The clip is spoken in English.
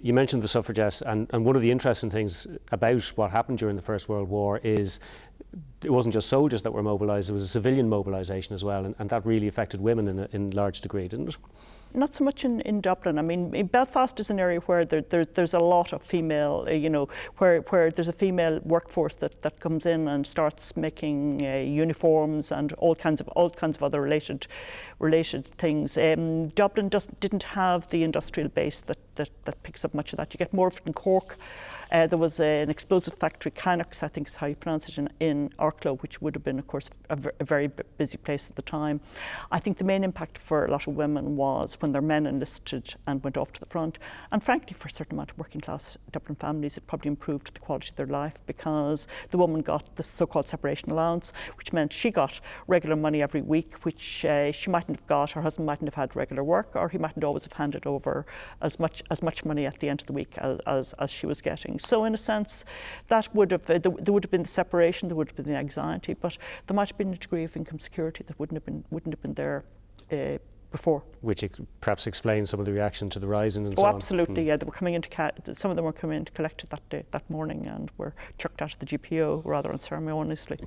You mentioned the suffragettes, and one of the interesting things about what happened during the First World War is it wasn't just soldiers that were mobilised, it was a civilian mobilisation as well, and that really affected women in large degree, didn't it? Not so much in Dublin. I mean, Belfast is an area where there's a lot of female, where there's a female workforce that comes in and starts making uniforms and all kinds of other related things. Dublin didn't have the industrial base that picks up much of that. You get more of it in Cork. There was an explosive factory, Canucks, I think is how you pronounce it, in Arklow, which would have been, of course, a very busy place at the time. I think the main impact for a lot of women was when their men enlisted and went off to the front. And frankly, for a certain amount of working class Dublin families, it probably improved the quality of their life, because the woman got the so-called separation allowance, which meant she got regular money every week, which she mightn't have got. Her husband mightn't have had regular work, or he mightn't always have handed over as much money at the end of the week as she was getting. So in a sense, that would have there would have been the separation, there would have been the anxiety, but there might have been a degree of income security that wouldn't have been there before. Which perhaps explains some of the reaction to the rising and so on. Oh, absolutely, yeah. They were coming some of them were coming in to collect it that morning and were chucked out of the GPO rather unceremoniously.